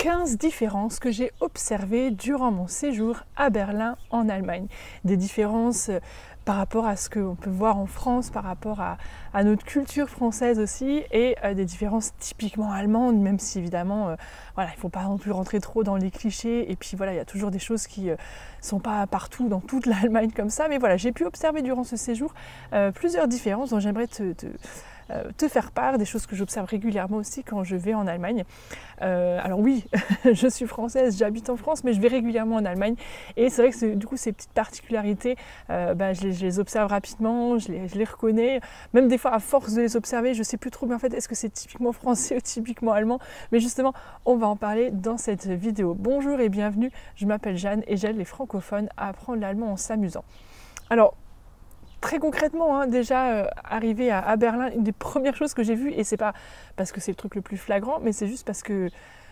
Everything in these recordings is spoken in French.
15 différences que j'ai observées durant mon séjour à Berlin en Allemagne. Des différences par rapport à ce qu'on peut voir en France, par rapport à notre culture française aussi, et des différences typiquement allemandes, même si évidemment, voilà, il ne faut pas non plus rentrer trop dans les clichés, et puis voilà, il y a toujours des choses qui ne sont pas partout dans toute l'Allemagne comme ça, mais voilà, j'ai pu observer durant ce séjour plusieurs différences dont j'aimerais te faire part, des choses que j'observe régulièrement aussi quand je vais en Allemagne. Alors oui, je suis française, j'habite en France, mais je vais régulièrement en Allemagne, et c'est vrai que du coup ces petites particularités, je les observe rapidement, je les reconnais, même des fois à force de les observer, je ne sais plus trop, mais en fait est-ce que c'est typiquement français ou typiquement allemand, mais justement on va en parler dans cette vidéo. Bonjour et bienvenue, je m'appelle Jeanne et j'aide les francophones à apprendre l'allemand en s'amusant. Alors, très concrètement, hein, déjà arrivé à Berlin, une des premières choses que j'ai vues, et c'est pas parce que c'est le truc le plus flagrant, mais c'est juste parce que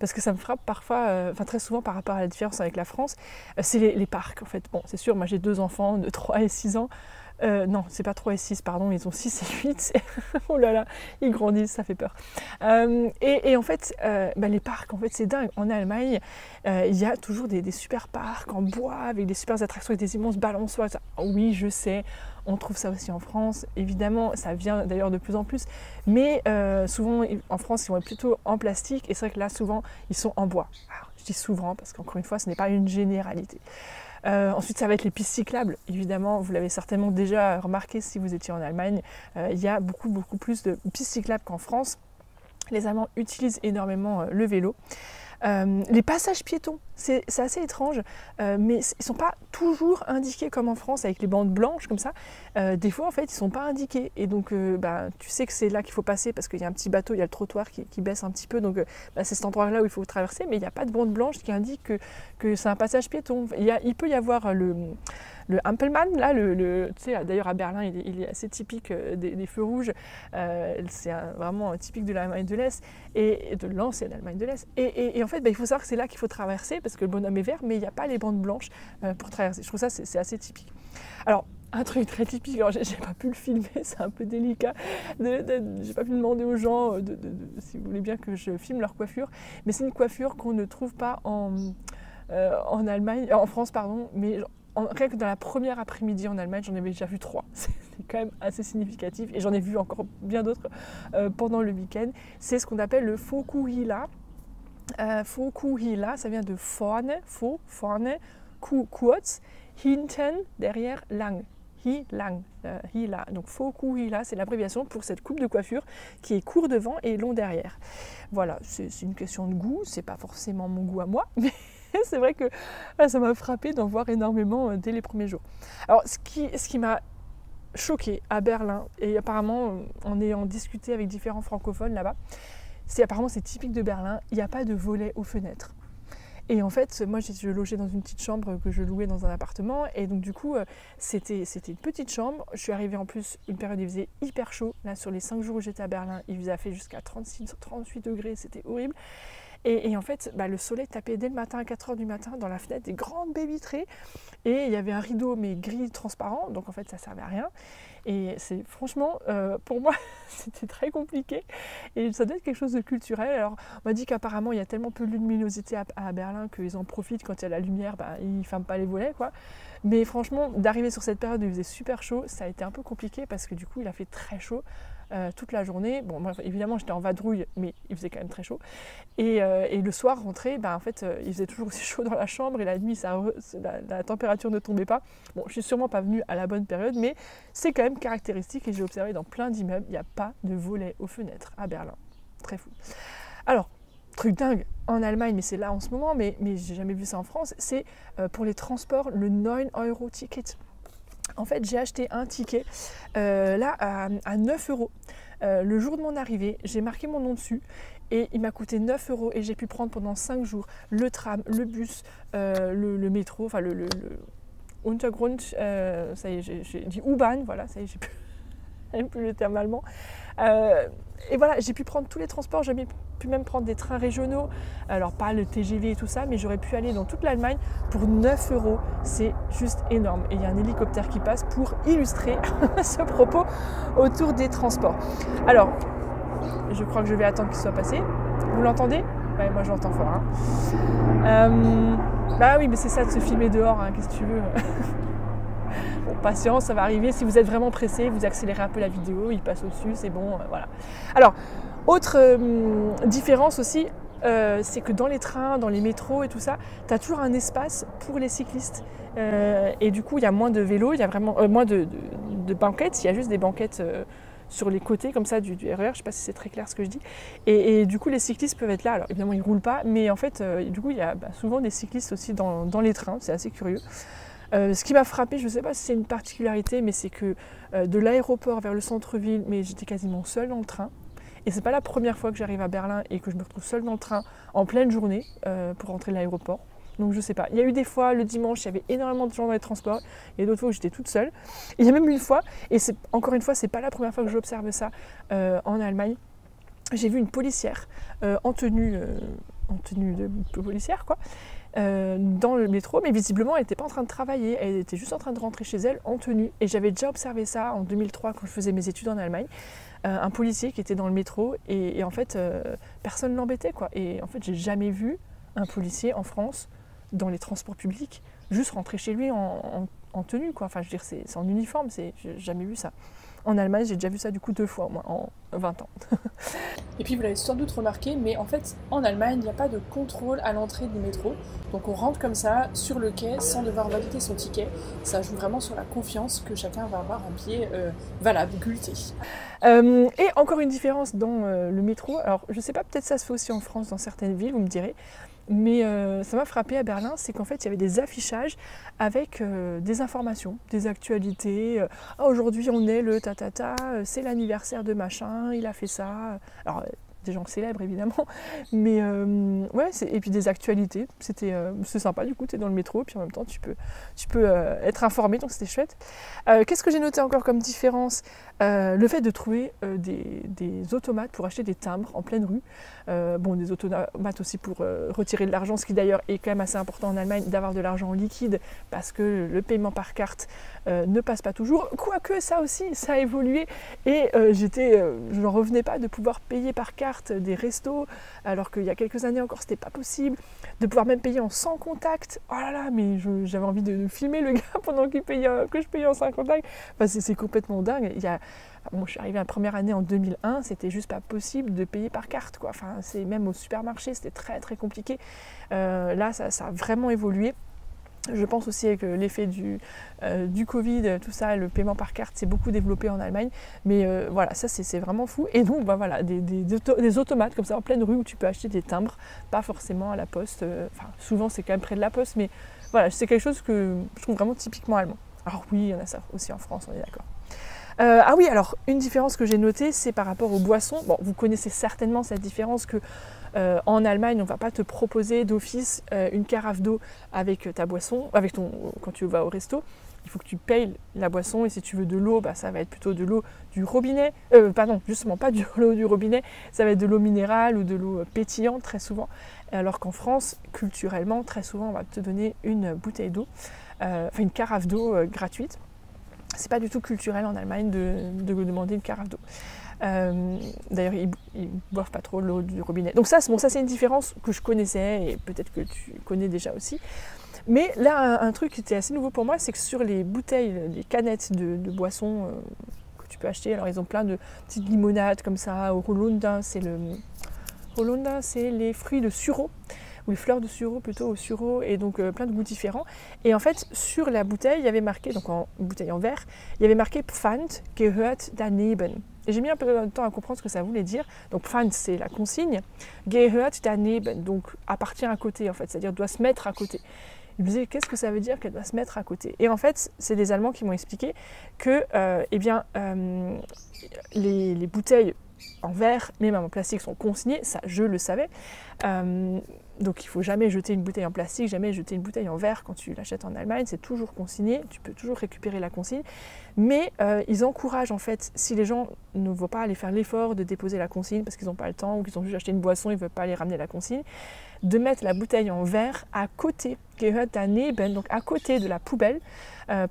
ça me frappe parfois, très souvent par rapport à la différence avec la France, c'est les parcs en fait. Bon, c'est sûr, moi j'ai 2 enfants de 3 et 6 ans. Non, c'est pas 3 et 6, pardon, ils ont 6 et 8. Oh là là, ils grandissent, ça fait peur. Et en fait, les parcs, en fait, c'est dingue. En Allemagne, il y a toujours des super parcs en bois, avec des super attractions, avec des immenses balançoires. Oui, je sais, on trouve ça aussi en France. Évidemment, ça vient d'ailleurs de plus en plus. Mais souvent, en France, ils vont être plutôt en plastique. Et c'est vrai que là, souvent, ils sont en bois. Alors, je dis souvent, parce qu'encore une fois, ce n'est pas une généralité. Ensuite, ça va être les pistes cyclables. Évidemment, vous l'avez certainement déjà remarqué si vous étiez en Allemagne. Il y a beaucoup plus de pistes cyclables qu'en France. Les Allemands utilisent énormément le vélo. Les passages piétons, c'est assez étrange, mais ils ne sont pas toujours indiqués comme en France avec les bandes blanches comme ça. Des fois, en fait, ils ne sont pas indiqués. Et donc, tu sais que c'est là qu'il faut passer parce qu'il y a un petit bateau, il y a le trottoir qui baisse un petit peu. Donc, c'est cet endroit-là où il faut traverser, mais il n'y a pas de bande blanche qui indique que c'est un passage piéton. Il peut y avoir le Ampelmann, là, tu sais, d'ailleurs à Berlin, il est assez typique des feux rouges. C'est vraiment typique de l'Allemagne de l'Est et de l'ancienne Allemagne de l'Est. Et en fait, il faut savoir que c'est là qu'il faut traverser parce que le bonhomme est vert, mais il n'y a pas les bandes blanches pour traverser. Je trouve ça, c'est assez typique. Alors, un truc très typique, alors j'ai pas pu le filmer, c'est un peu délicat, j'ai pas pu demander aux gens si vous voulez bien que je filme leur coiffure, mais c'est une coiffure qu'on ne trouve pas en France, pardon, mais rien que dans la première après-midi en Allemagne, j'en avais déjà vu 3. C'est quand même assez significatif et j'en ai vu encore bien d'autres pendant le week-end. C'est ce qu'on appelle le Fokuhila. Fokuhila, ça vient de vorne, kurz, hinten, derrière, lang. Hila. Donc Fokuhila, c'est l'abréviation pour cette coupe de coiffure qui est court devant et long derrière. Voilà, c'est une question de goût, c'est pas forcément mon goût à moi, mais c'est vrai que ça m'a frappé d'en voir énormément dès les premiers jours. Alors, ce qui m'a choqué à Berlin, et apparemment en ayant discuté avec différents francophones là-bas, apparemment c'est typique de Berlin, il n'y a pas de volet aux fenêtres. Et en fait, moi je logeais dans une petite chambre que je louais dans un appartement, et donc du coup c'était une petite chambre. Je suis arrivée en plus une période où il faisait hyper chaud. Là, sur les 5 jours où j'étais à Berlin, il a fait jusqu'à 36-38 degrés, c'était horrible. Et en fait, le soleil tapait dès le matin à 4 h du matin dans la fenêtre, des grandes baies vitrées, et il y avait un rideau mais gris transparent, donc en fait ça servait à rien. Et c'est franchement, pour moi, c'était très compliqué, et ça doit être quelque chose de culturel. Alors on m'a dit qu'apparemment il y a tellement peu de luminosité à Berlin qu'ils en profitent quand il y a la lumière, ils ne ferment pas les volets, quoi. Mais franchement, d'arriver sur cette période où il faisait super chaud, ça a été un peu compliqué parce que du coup il a fait très chaud toute la journée. Bon, moi, évidemment j'étais en vadrouille, mais il faisait quand même très chaud. Et le soir, rentré, en fait, il faisait toujours aussi chaud dans la chambre, et la nuit, la température ne tombait pas. Bon, je suis sûrement pas venue à la bonne période, mais c'est quand même caractéristique, et j'ai observé dans plein d'immeubles, il n'y a pas de volet aux fenêtres à Berlin. Très fou. Alors, truc dingue en Allemagne, mais c'est là en ce moment, mais j'ai jamais vu ça en France, c'est pour les transports, le 9-Euro-Ticket. En fait, j'ai acheté un ticket là à 9 €. Le jour de mon arrivée, j'ai marqué mon nom dessus et il m'a coûté 9 € et j'ai pu prendre pendant 5 jours le tram, le bus, le métro, enfin le Untergrund, ça y est, j'ai dit U-Bahn, voilà, ça y est, j'ai plus le terme allemand. Et voilà, j'ai pu prendre tous les transports, j'ai pu même prendre des trains régionaux, alors pas le TGV et tout ça, mais j'aurais pu aller dans toute l'Allemagne pour 9 €, c'est juste énorme. Et il y a un hélicoptère qui passe pour illustrer ce propos autour des transports. Alors, je crois que je vais attendre qu'il soit passé. Vous l'entendez ? Ouais, moi j'entends fort. Hein. Bah oui, mais c'est ça de se filmer dehors, hein, qu'est-ce que tu veux. Bon, patience, ça va arriver. Si vous êtes vraiment pressé, vous accélérez un peu la vidéo, il passe au-dessus, c'est bon, voilà. Alors, autre différence aussi, c'est que dans les trains, dans les métros et tout ça, tu as toujours un espace pour les cyclistes. Et du coup, il y a moins de vélos, il y a vraiment moins de banquettes, il y a juste des banquettes sur les côtés comme ça du RER, je ne sais pas si c'est très clair ce que je dis. Et du coup, les cyclistes peuvent être là. Alors évidemment, ils ne roulent pas, mais en fait, du coup, il y a souvent des cyclistes aussi dans les trains, c'est assez curieux. Ce qui m'a frappé, je ne sais pas si c'est une particularité, mais c'est que de l'aéroport vers le centre-ville, mais j'étais quasiment seule dans le train. Et c'est pas la première fois que j'arrive à Berlin et que je me retrouve seule dans le train en pleine journée pour rentrer de l'aéroport. Donc je sais pas. Il y a eu des fois, le dimanche, il y avait énormément de gens dans les transports. Il y a d'autres fois où j'étais toute seule. Et il y a même une fois, et encore une fois, c'est pas la première fois que j'observe ça en Allemagne. J'ai vu une policière en tenue de policière, quoi. Dans le métro, mais visiblement elle n'était pas en train de travailler, elle était juste en train de rentrer chez elle en tenue. Et j'avais déjà observé ça en 2003 quand je faisais mes études en Allemagne, un policier qui était dans le métro et en fait personne ne l'embêtait, quoi. Et en fait j'ai jamais vu un policier en France dans les transports publics juste rentrer chez lui en tenue, quoi. Enfin je veux dire c'est en uniforme, j'ai jamais vu ça. En Allemagne, j'ai déjà vu ça du coup 2 fois au moins en 20 ans. Et puis vous l'avez sans doute remarqué, mais en fait en Allemagne, il n'y a pas de contrôle à l'entrée du métro. Donc on rentre comme ça sur le quai sans devoir valider son ticket. Ça joue vraiment sur la confiance que chacun va avoir en billet valable, gulleté. Et encore une différence dans le métro. Alors je sais pas, peut-être ça se fait aussi en France dans certaines villes, vous me direz. Mais ça m'a frappé à Berlin, c'est qu'en fait il y avait des affichages avec des informations, des actualités. Aujourd'hui on est le tatata, c'est l'anniversaire de machin, il a fait ça. Alors des gens célèbres évidemment, mais ouais, et puis des actualités. C'est sympa, du coup tu es dans le métro, puis en même temps tu peux être informé, donc c'était chouette. Qu'est-ce que j'ai noté encore comme différence? Le fait de trouver des automates pour acheter des timbres en pleine rue. Bon, des automates aussi pour retirer de l'argent, ce qui d'ailleurs est quand même assez important en Allemagne d'avoir de l'argent en liquide parce que le paiement par carte ne passe pas toujours. Quoique ça aussi, ça a évolué et je n'en revenais pas de pouvoir payer par carte des restos alors qu'il y a quelques années encore c'était pas possible, de pouvoir même payer en sans contact. Oh là là, mais j'avais envie de filmer le gars pendant que je payais en sans contact. Enfin, c'est complètement dingue. Bon, je suis arrivée à la première année en 2001, c'était juste pas possible de payer par carte, quoi. Enfin, c'est même au supermarché, c'était très très compliqué. Là, ça a vraiment évolué. Je pense aussi avec l'effet du Covid, tout ça, le paiement par carte s'est beaucoup développé en Allemagne. Mais voilà, ça c'est vraiment fou. Et donc voilà, des automates comme ça en pleine rue où tu peux acheter des timbres, pas forcément à la poste. Enfin, souvent c'est quand même près de la poste, mais voilà, c'est quelque chose que je trouve vraiment typiquement allemand. Alors oui, il y en a ça aussi en France, on est d'accord. Ah oui, alors une différence que j'ai notée, c'est par rapport aux boissons. Bon, vous connaissez certainement cette différence que en Allemagne, on ne va pas te proposer d'office une carafe d'eau avec ta boisson, quand tu vas au resto. Il faut que tu payes la boisson et si tu veux de l'eau, ça va être plutôt de l'eau du robinet. Pardon, justement pas de l'eau du robinet, ça va être de l'eau minérale ou de l'eau pétillante très souvent. Alors qu'en France, culturellement, très souvent, on va te donner une bouteille d'eau, enfin une carafe d'eau gratuite. C'est pas du tout culturel en Allemagne de demander une carafe d'eau. D'ailleurs, ils boivent pas trop l'eau du robinet. Donc ça c'est une différence que je connaissais et peut-être que tu connais déjà aussi. Mais là, un truc qui était assez nouveau pour moi, c'est que sur les bouteilles, les canettes de boissons que tu peux acheter, alors ils ont plein de petites limonades comme ça, au Holunda, c'est les fruits de sureau, ou les fleurs de sureau plutôt au sureau, et donc plein de goûts différents. Et en fait, sur la bouteille, il y avait marqué, donc en bouteille en verre, il y avait marqué Pfand gehört daneben. Et j'ai mis un peu de temps à comprendre ce que ça voulait dire. Donc Pfand, c'est la consigne, gehört daneben, donc appartient à côté en fait, c'est-à-dire doit se mettre à côté. Je me disais, qu'est-ce que ça veut dire qu'elle doit se mettre à côté? Et en fait, c'est des Allemands qui m'ont expliqué que les bouteilles en verre, même en plastique, sont consignées, ça je le savais. Donc il ne faut jamais jeter une bouteille en plastique, jamais jeter une bouteille en verre quand tu l'achètes en Allemagne, c'est toujours consigné, tu peux toujours récupérer la consigne. Mais ils encouragent en fait, si les gens ne vont pas aller faire l'effort de déposer la consigne parce qu'ils n'ont pas le temps ou qu'ils ont juste acheté une boisson, ils ne veulent pas aller ramener la consigne, de mettre la bouteille en verre à côté, gehört daneben, donc à côté de la poubelle,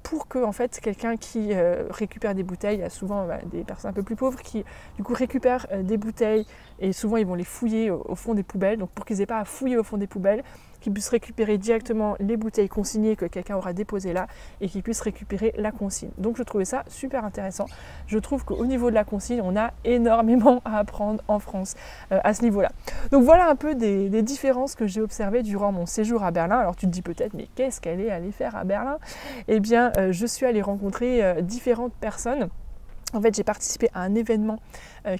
pour que en fait quelqu'un qui récupère des bouteilles, il y a souvent des personnes un peu plus pauvres qui du coup récupèrent des bouteilles et souvent ils vont les fouiller au fond des poubelles, donc pour qu'ils n'aient pas à fouiller au fond des poubelles, qu'ils puissent récupérer directement les bouteilles consignées que quelqu'un aura déposées là et qu'ils puissent récupérer la consigne. Donc je trouvais ça super intéressant. Je trouve qu'au niveau de la consigne, on a énormément à apprendre en France à ce niveau-là. Donc voilà un peu des différences que j'ai observées durant mon séjour à Berlin. Alors tu te dis peut-être, mais qu'est-ce qu'elle est allée faire à Berlin? Eh bien, je suis allée rencontrer différentes personnes. En fait, j'ai participé à un événement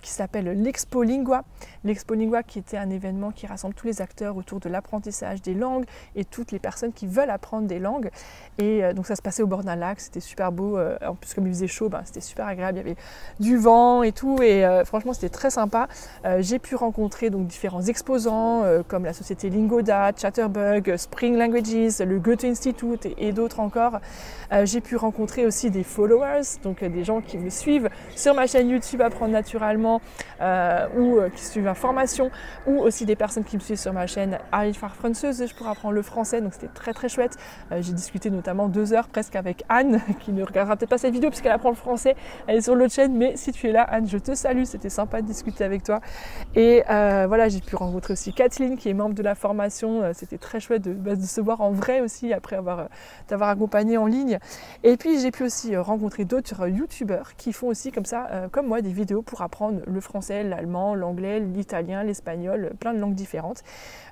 qui s'appelle l'Expo Lingua. L'Expo Lingua qui était un événement qui rassemble tous les acteurs autour de l'apprentissage des langues et toutes les personnes qui veulent apprendre des langues. Et donc ça se passait au bord d'un lac, c'était super beau. En plus, comme il faisait chaud, c'était super agréable. Il y avait du vent et tout. Et franchement, c'était très sympa. J'ai pu rencontrer donc différents exposants comme la société Lingoda, Chatterbug, Spring Languages, le Goethe Institute et d'autres encore. J'ai pu rencontrer aussi des followers, donc des gens qui me suivent sur ma chaîne YouTube Apprendre Naturellement ou qui suivent ma formation, ou aussi des personnes qui me suivent sur ma chaîne Einfach Französisch pour apprendre le français, donc c'était très très chouette. J'ai discuté notamment 2 heures presque avec Anne, qui ne regardera peut-être pas cette vidéo puisqu'elle apprend le français, elle est sur l'autre chaîne, mais si tu es là Anne, je te salue, c'était sympa de discuter avec toi. Et voilà, j'ai pu rencontrer aussi Kathleen qui est membre de la formation, c'était très chouette de se voir en vrai aussi après t'avoir accompagné en ligne. Et puis j'ai pu aussi rencontrer d'autres youtubeurs qui font aussi comme ça, comme moi, des vidéos pour apprendre le français, l'allemand, l'anglais, l'italien, l'espagnol, plein de langues différentes.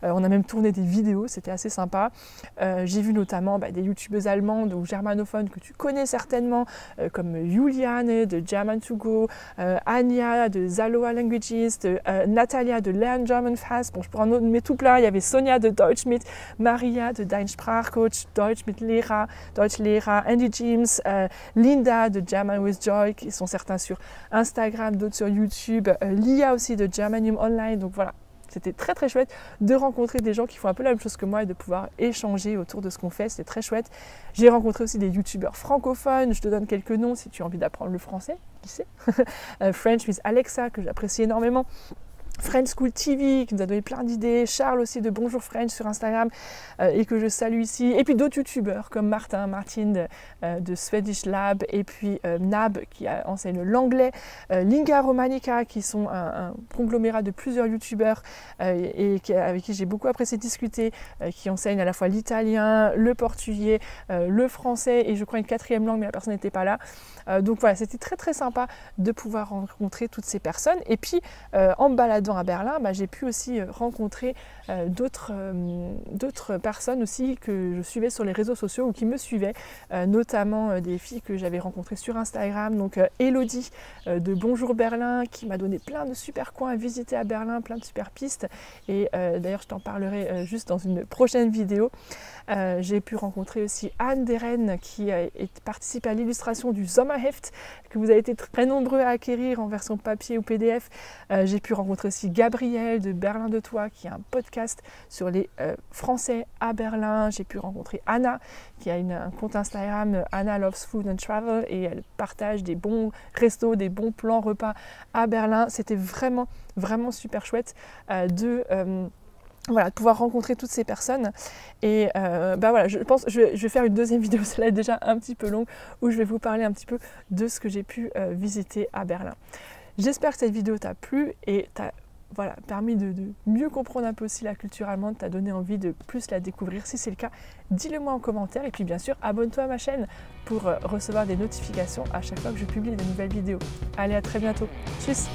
On a même tourné des vidéos, c'était assez sympa. J'ai vu notamment des youtubeuses allemandes ou germanophones que tu connais certainement, comme Juliane de German2Go, Anja de Zaloa Languages, Natalia de Learn German Fast. Bon, je pourrais en nommer tout plein. Il y avait Sonja de Deutsch mit, Maria de Dein Sprachcoach, Deutsch mit Lehrer, Deutsch Lehrer, Andy James, Linda de German with Joy, qui sont certains sur Instagram, d'autres sur YouTube, Lia aussi de Germanium Online. Donc voilà, c'était très très chouette de rencontrer des gens qui font un peu la même chose que moi et de pouvoir échanger autour de ce qu'on fait, c'était très chouette. J'ai rencontré aussi des youtubeurs francophones, je te donne quelques noms si tu as envie d'apprendre le français, qui sait. French with Alexa, que j'apprécie énormément. French School TV qui nous a donné plein d'idées, Charles aussi de Bonjour French sur Instagram et que je salue ici, et puis d'autres youtubeurs comme Martin de Swedish Lab, et puis Nab qui enseigne l'anglais, Linga Romanica qui sont un conglomérat de plusieurs youtubeurs avec qui j'ai beaucoup apprécié discuter, qui enseignent à la fois l'italien, le portugais, le français et je crois une 4e langue mais la personne n'était pas là. Donc voilà, c'était très très sympa de pouvoir rencontrer toutes ces personnes. Et puis en me baladant à Berlin, j'ai pu aussi rencontrer d'autres personnes aussi que je suivais sur les réseaux sociaux ou qui me suivaient, notamment des filles que j'avais rencontrées sur Instagram, donc Elodie de Bonjour Berlin, qui m'a donné plein de super coins à visiter à Berlin, plein de super pistes, et d'ailleurs je t'en parlerai juste dans une prochaine vidéo. J'ai pu rencontrer aussi Anne Deren qui participe à l'illustration du Sommerheft que vous avez été très nombreux à acquérir en version papier ou PDF. J'ai pu rencontrer aussi Gabriel de Berlin de Toi qui a un podcast sur les Français à Berlin. J'ai pu rencontrer Anna qui a un compte Instagram, Anna Loves Food and Travel, et elle partage des bons restos, des bons plans repas à Berlin. C'était vraiment vraiment super chouette de pouvoir rencontrer toutes ces personnes. Et voilà, je pense que je vais faire une deuxième vidéo, celle-là est déjà un petit peu longue, où je vais vous parler un petit peu de ce que j'ai pu visiter à Berlin. J'espère que cette vidéo t'a plu et t'a permis de mieux comprendre un peu aussi la culture allemande, t'a donné envie de plus la découvrir. Si c'est le cas, dis-le moi en commentaire, et puis bien sûr abonne-toi à ma chaîne pour recevoir des notifications à chaque fois que je publie de nouvelles vidéos. Allez, à très bientôt. Tchuss.